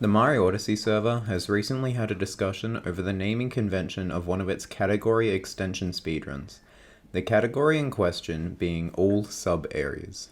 The Mario Odyssey server has recently had a discussion over the naming convention of one of its category extension speedruns, the category in question being all sub-areas.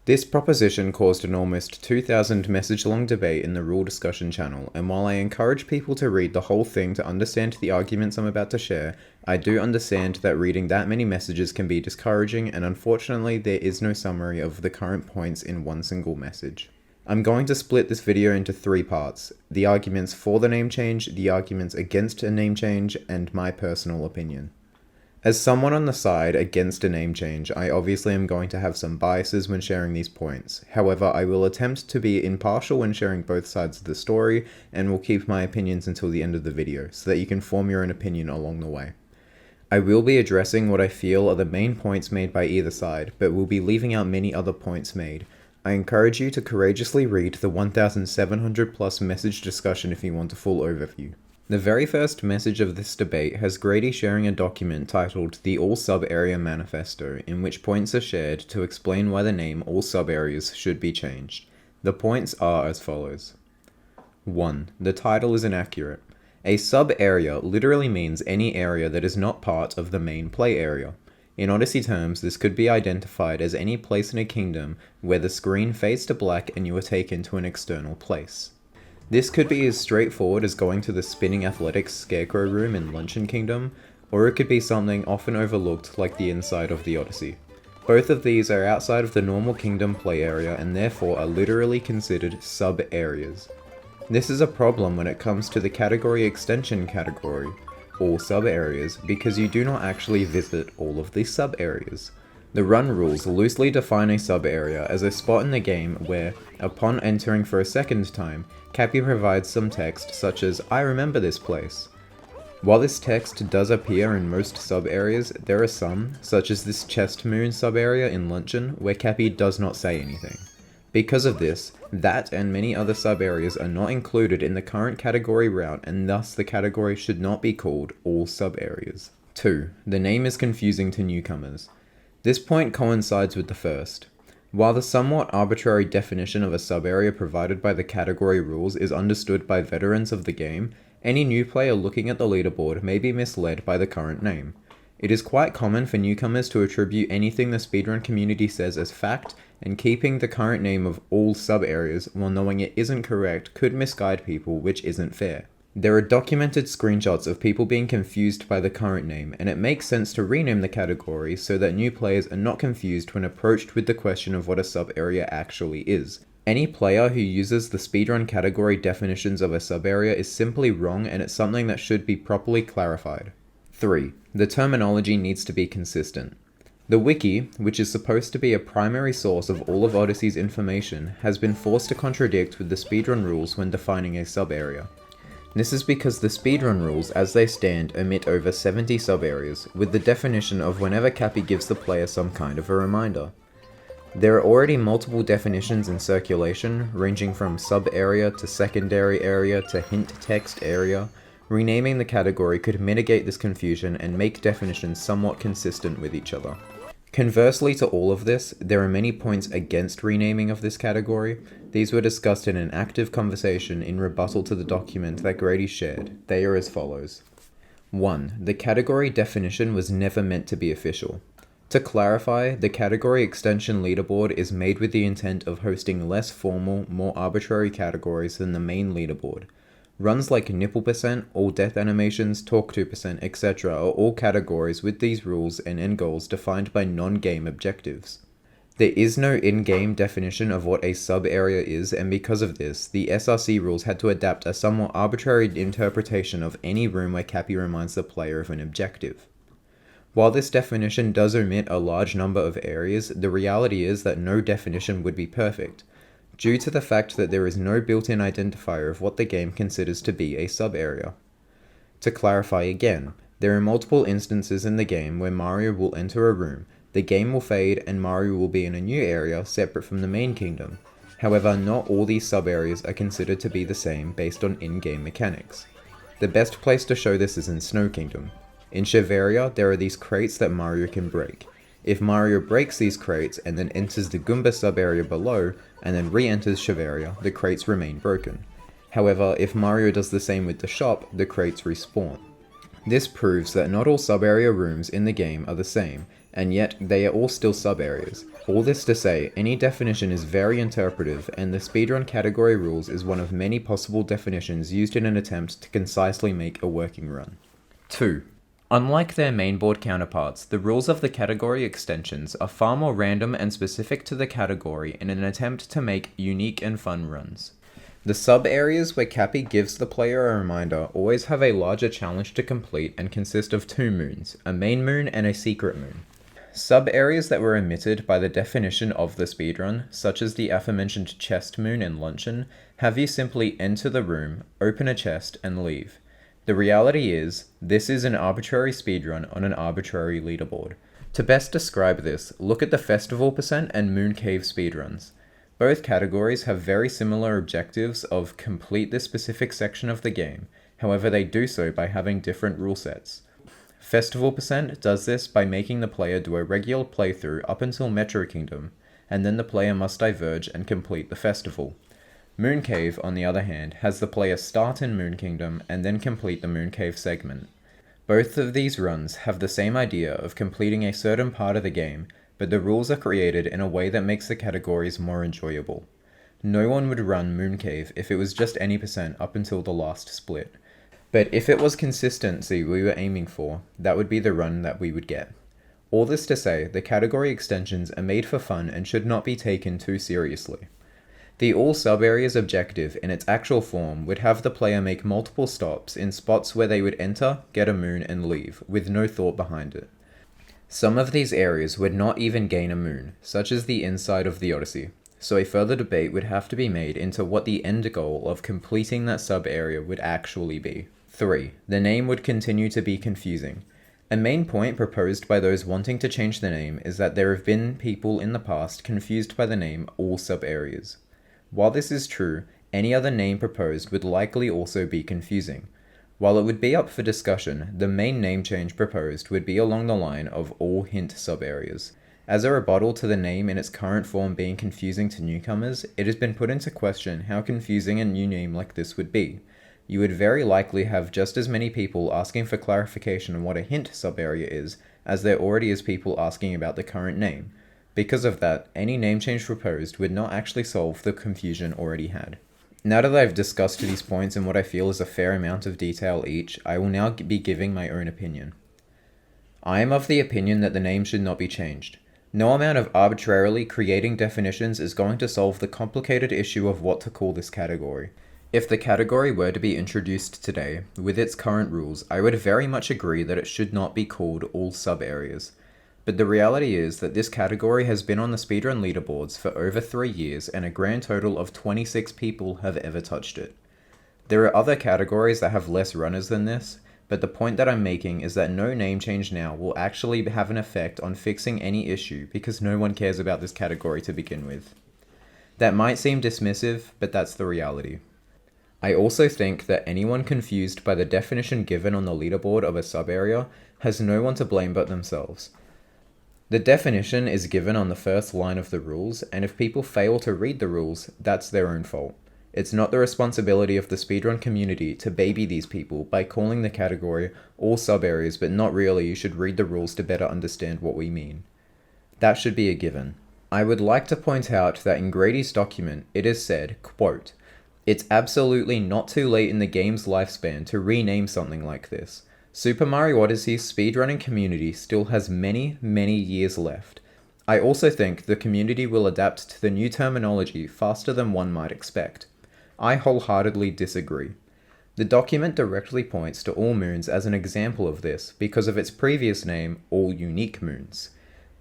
This proposition caused an almost 2,000 message-long debate in the rule discussion channel, and while I encourage people to read the whole thing to understand the arguments I'm about to share, I do understand that reading that many messages can be discouraging, and unfortunately there is no summary of the current points in one single message. I'm going to split this video into 3 parts: the arguments for the name change, the arguments against a name change, and my personal opinion. As someone on the side against a name change, I obviously am going to have some biases when sharing these points. However, I will attempt to be impartial when sharing both sides of the story, and will keep my opinions until the end of the video, so that you can form your own opinion along the way. I will be addressing what I feel are the main points made by either side, but will be leaving out many other points made. I encourage you to courageously read the 1,700 plus message discussion if you want a full overview. The very first message of this debate has Grady sharing a document titled the All Sub-Area Manifesto, in which points are shared to explain why the name All Sub-Areas should be changed. The points are as follows. 1. The title is inaccurate. A sub-area literally means any area that is not part of the main play area. In Odyssey terms, this could be identified as any place in a kingdom where the screen fades to black and you are taken to an external place. This could be as straightforward as going to the Spinning Athletics Scarecrow room in Luncheon Kingdom, or it could be something often overlooked like the inside of the Odyssey. Both of these are outside of the normal kingdom play area and therefore are literally considered sub-areas. This is a problem when it comes to the category extension category, all sub-areas, because you do not actually visit all of the sub-areas. The run rules loosely define a sub-area as a spot in the game where, upon entering for a second time, Cappy provides some text such as, "I remember this place." While this text does appear in most sub-areas, there are some, such as this Chest Moon sub-area in Luncheon, where Cappy does not say anything. Because of this, that and many other sub-areas are not included in the current category route, and thus the category should not be called all sub-areas. 2. The name is confusing to newcomers. This point coincides with the first. While the somewhat arbitrary definition of a sub-area provided by the category rules is understood by veterans of the game, any new player looking at the leaderboard may be misled by the current name. It is quite common for newcomers to attribute anything the speedrun community says as fact, and keeping the current name of all sub-areas while knowing it isn't correct could misguide people, which isn't fair. There are documented screenshots of people being confused by the current name, and it makes sense to rename the category so that new players are not confused when approached with the question of what a sub-area actually is. Any player who uses the speedrun category definitions of a sub-area is simply wrong, and it's something that should be properly clarified. 3. The terminology needs to be consistent. The wiki, which is supposed to be a primary source of all of Odyssey's information, has been forced to contradict with the speedrun rules when defining a sub-area. This is because the speedrun rules as they stand omit over 70 sub-areas, with the definition of whenever Cappy gives the player some kind of a reminder. There are already multiple definitions in circulation, ranging from sub-area to secondary area to hint text area. Renaming the category could mitigate this confusion and make definitions somewhat consistent with each other. Conversely to all of this, there are many points against renaming of this category. These were discussed in an active conversation in rebuttal to the document that Grady shared. They are as follows. 1. The category definition was never meant to be official. To clarify, the category extension leaderboard is made with the intent of hosting less formal, more arbitrary categories than the main leaderboard. Runs like nipple percent, all death animations, talk 2%, etc. are all categories with these rules and end goals defined by non-game objectives. There is no in-game definition of what a sub-area is, and because of this, the SRC rules had to adapt a somewhat arbitrary interpretation of any room where Cappy reminds the player of an objective. While this definition does omit a large number of areas, the reality is that no definition would be perfect, due to the fact that there is no built-in identifier of what the game considers to be a sub-area. To clarify again, there are multiple instances in the game where Mario will enter a room, the game will fade, and Mario will be in a new area separate from the main kingdom. However, not all these sub-areas are considered to be the same based on in-game mechanics. The best place to show this is in Snow Kingdom. In Shiveria, there are these crates that Mario can break. If Mario breaks these crates and then enters the Goomba sub-area below, and then re-enters Shiveria, the crates remain broken. However, if Mario does the same with the shop, the crates respawn. This proves that not all sub-area rooms in the game are the same, and yet they are all still sub-areas. All this to say, any definition is very interpretive, and the speedrun category rules is one of many possible definitions used in an attempt to concisely make a working run. 2. Unlike their mainboard counterparts, the rules of the category extensions are far more random and specific to the category in an attempt to make unique and fun runs. The sub-areas where Cappy gives the player a reminder always have a larger challenge to complete and consist of 2 moons, a main moon and a secret moon. Sub-areas that were omitted by the definition of the speedrun, such as the aforementioned chest moon and luncheon, have you simply enter the room, open a chest, and leave. The reality is, this is an arbitrary speedrun on an arbitrary leaderboard. To best describe this, look at the Festival Percent and Moon Cave speedruns. Both categories have very similar objectives of complete this specific section of the game, however they do so by having different rule sets. Festival Percent does this by making the player do a regular playthrough up until Metro Kingdom, and then the player must diverge and complete the festival. Moon Cave, on the other hand, has the player start in Moon Kingdom and then complete the Moon Cave segment. Both of these runs have the same idea of completing a certain part of the game, but the rules are created in a way that makes the categories more enjoyable. No one would run Moon Cave if it was just any percent up until the last split. But if it was consistency we were aiming for, that would be the run that we would get. All this to say, the category extensions are made for fun and should not be taken too seriously. The all sub-areas objective in its actual form would have the player make multiple stops in spots where they would enter, get a moon, and leave, with no thought behind it. Some of these areas would not even gain a moon, such as the inside of the Odyssey, so a further debate would have to be made into what the end goal of completing that sub-area would actually be. 3. The name would continue to be confusing. A main point proposed by those wanting to change the name is that there have been people in the past confused by the name all sub-areas. While this is true, any other name proposed would likely also be confusing. While it would be up for discussion, the main name change proposed would be along the line of all hint sub-areas. As a rebuttal to the name in its current form being confusing to newcomers, it has been put into question how confusing a new name like this would be. You would very likely have just as many people asking for clarification on what a hint sub-area is, as there already is people asking about the current name. Because of that, any name change proposed would not actually solve the confusion already had. Now that I've discussed these points in what I feel is a fair amount of detail each, I will now be giving my own opinion. I am of the opinion that the name should not be changed. No amount of arbitrarily creating definitions is going to solve the complicated issue of what to call this category. If the category were to be introduced today, with its current rules, I would very much agree that it should not be called all sub-areas. But the reality is that this category has been on the speedrun leaderboards for over 3 years and a grand total of 26 people have ever touched it. There are other categories that have less runners than this, but the point that I'm making is that no name change now will actually have an effect on fixing any issue because no one cares about this category to begin with. That might seem dismissive, but that's the reality. I also think that anyone confused by the definition given on the leaderboard of a sub-area has no one to blame but themselves. The definition is given on the first line of the rules, and if people fail to read the rules, that's their own fault. It's not the responsibility of the speedrun community to baby these people by calling the category all sub-areas, but not really you should read the rules to better understand what we mean. That should be a given. I would like to point out that in Grady's document, it is said, quote, "It's absolutely not too late in the game's lifespan to rename something like this. Super Mario Odyssey's speedrunning community still has many, many years left. I also think the community will adapt to the new terminology faster than one might expect. I wholeheartedly disagree. The document directly points to All Moons as an example of this because of its previous name, All Unique Moons.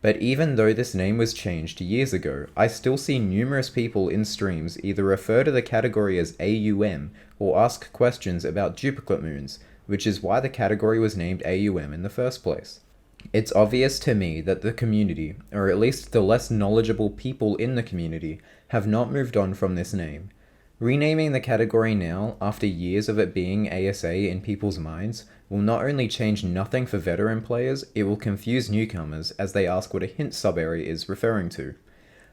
But even though this name was changed years ago, I still see numerous people in streams either refer to the category as AUM or ask questions about duplicate moons, which is why the category was named AUM in the first place. It's obvious to me that the community, or at least the less knowledgeable people in the community, have not moved on from this name. Renaming the category now, after years of it being ASA in people's minds, will not only change nothing for veteran players, it will confuse newcomers as they ask what a hint sub-area is referring to.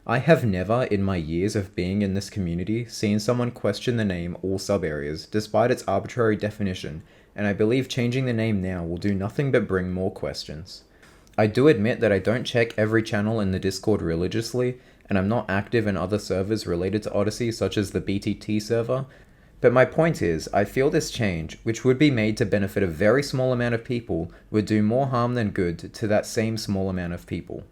I have never, in my years of being in this community, seen someone question the name all sub-areas, despite its arbitrary definition, and I believe changing the name now will do nothing but bring more questions. I do admit that I don't check every channel in the Discord religiously, and I'm not active in other servers related to Odyssey such as the BTT server, but my point is, I feel this change, which would be made to benefit a very small amount of people, would do more harm than good to that same small amount of people.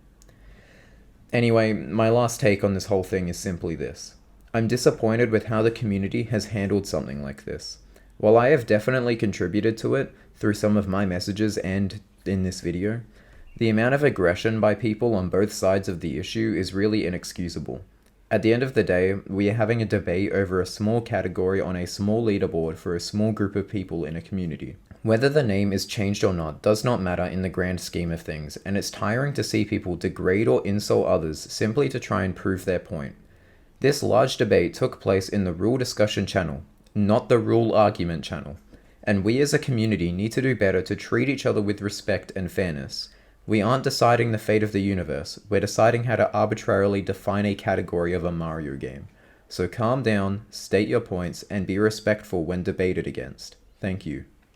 Anyway, my last take on this whole thing is simply this. I'm disappointed with how the community has handled something like this. While I have definitely contributed to it through some of my messages and in this video, the amount of aggression by people on both sides of the issue is really inexcusable. At the end of the day, we are having a debate over a small category on a small leaderboard for a small group of people in a community. Whether the name is changed or not does not matter in the grand scheme of things, and it's tiring to see people degrade or insult others simply to try and prove their point. This large debate took place in the Rule Discussion channel, not the Rule Argument channel, and we as a community need to do better to treat each other with respect and fairness. We aren't deciding the fate of the universe, we're deciding how to arbitrarily define a category of a Mario game. So calm down, state your points, and be respectful when debated against. Thank you.